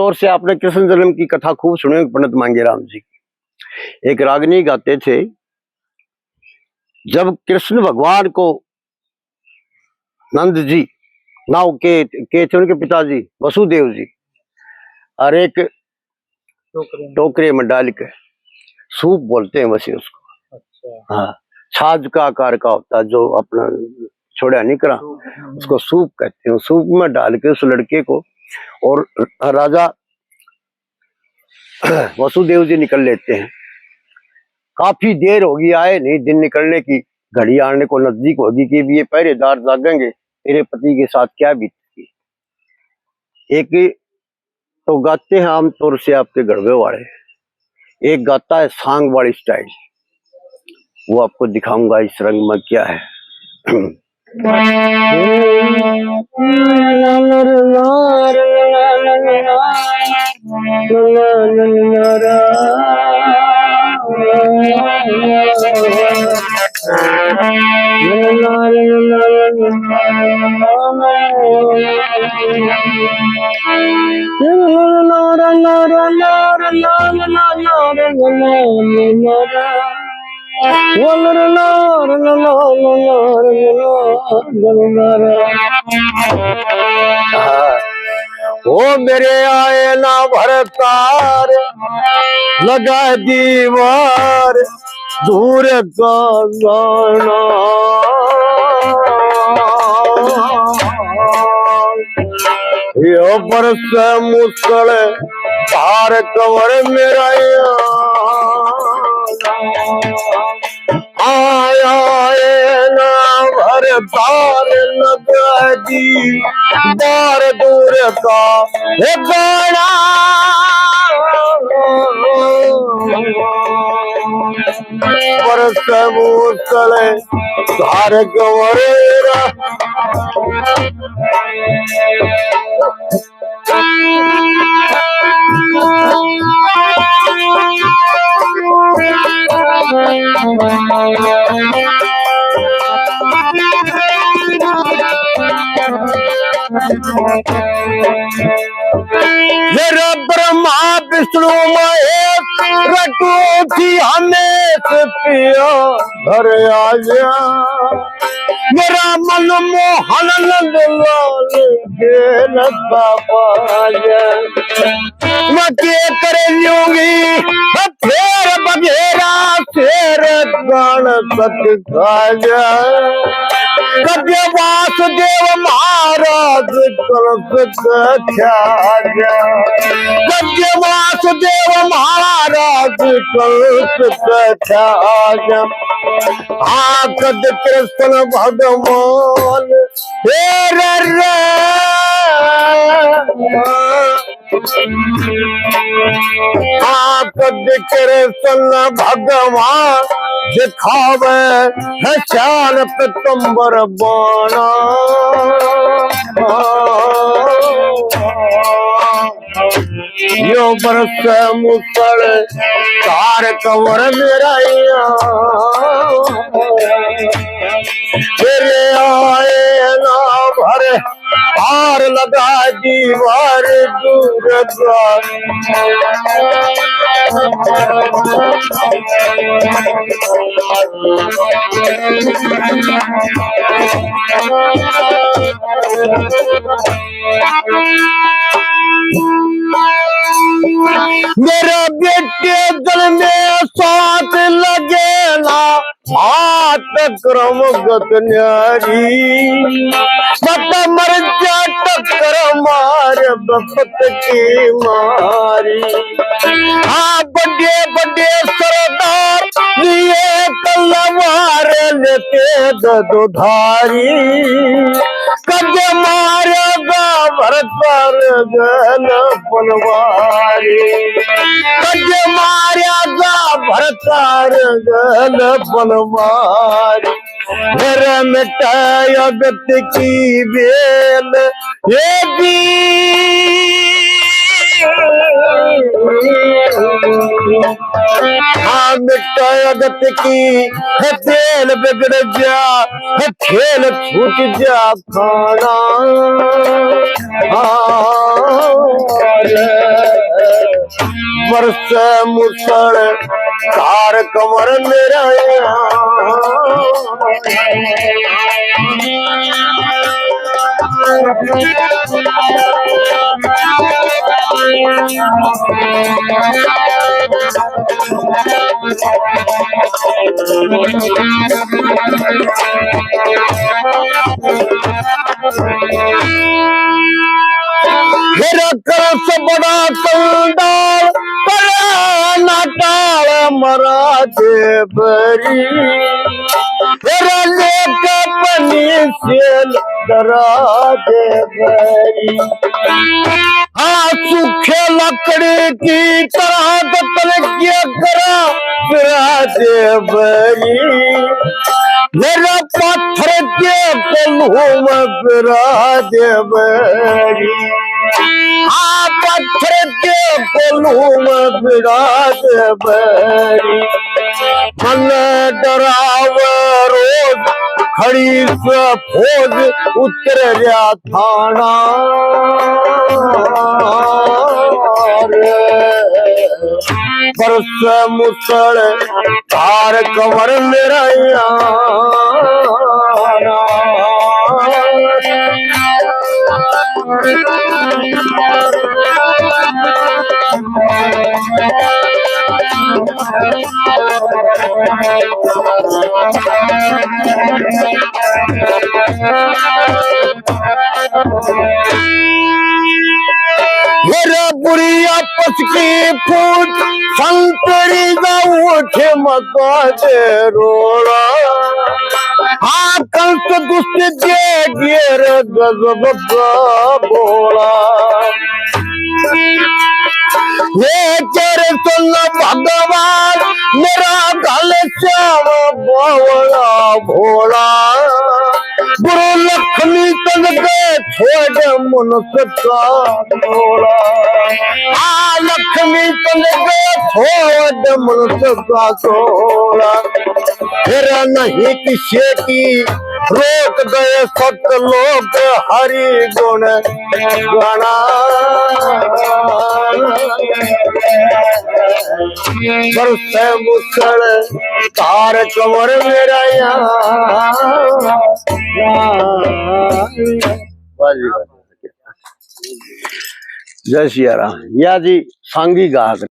तौर से आपने कृष्ण जन्म की कथा खूब सुनी पंडित मांगेराम जी की। एक रागिनी गाते थे, जब कृष्ण भगवान को नंद जी नाव के थे, उनके पिताजी वसुदेव जी, और एक टोकरे में डाल के सूप बोलते हैं वैसे उसको। अच्छा। हाँ, छाछ का आकार का होता है जो अपना छोड़ा नहीं करा, उसको सूप कहते हैं। सूप में डाल के उस लड़के को, और राजा वसुदेव जी निकल लेते हैं। काफी देर होगी, आए नहीं, दिन निकलने की घड़ी आने को नजदीक होगी कि ये पहरेदार जागेंगे, तेरे पति के साथ क्या बीतेगी। एक तो गाते हैं आमतौर से आपके गढ़वे वाले, एक गाता है सांग वाली स्टाइल, वो आपको दिखाऊंगा इस रंग में क्या है। ओ मेरे आए ना भरतार लगा दीवार दूर का गाना, यो बरस मुसल तार कवर मेरा आया ना भरतार लगा दी दार दूर का गाना, बरस मुसल तार कवर मेरा ब्रह्मा विष्णु महेश रटू थी हमें पिया घर आजा, मेरा मन मोहन नंद लाल खेल मैं के कर लूंगी फेर बघेरा शेर गण सत खाजा, कब्य वासुदेव महाराज कलश ख्याजा, कब्य वासुदेव महाराज कलश ख्याजा, आकद कृष्ण भगवान आकद कृष्ण भगवान दिखावे है शान पितंबर बाणा, यो बरस मुसल तार कवर मेरा तेरे आए ना भर तार लगा दीवार दूर मेरा बेटे दल में साथ लगेला हाथ क्रम गत न्यारी, मत मर जा टक्कर मार बपत की मारी, हाँ बड़े बड़े सरदार लिए तलवार लेते दुधारी, कद मारेगा भरतर गल पनवारी, कद मारेगा भरतर गल पनवारी, घर मिटाया गत की बेल ये हाँ मिटाया गत की है तेल बिगड़ जा है खेल छूट जा खाना, हाँ वर्ष मुसड़ तार कमर मेरा मेरा करस बड़ा कंडाल पर नाटाल मरा दे बरी मेरा लेके बनी से डरा दे बरी हाँ सूखे लकड़ी की तरह दतन क्या करा फिरा दे बरी मेरा पत्थर के पल्लू में फिरा दे बरी हाँ पत्थर के पल्लू में फिरा दे बरी मन डराव रोज खड़ी से फौज उतर गया थाना बरस मुसड़ तार कमर मेरा मेरा बुरी आपस की फूट संतरी का उठे मका दे रोड़ा हाँ कंस दुष्ट जे गिर गजब का बोला ये तेरे सुन भगवान मेरा गल श्याम बोला भोला गुरु लक्ष्मी तन के छोड़ मनुष्य का बोला आ लक्ष्मी तन के छोड़ मनुष्य का सोला फिर नहीं किसी की रोक गए सत लोग हरि गुण गाना बरस मुसड़ तार कमर मेरा जय सिया राम। या जी सांगी गाहक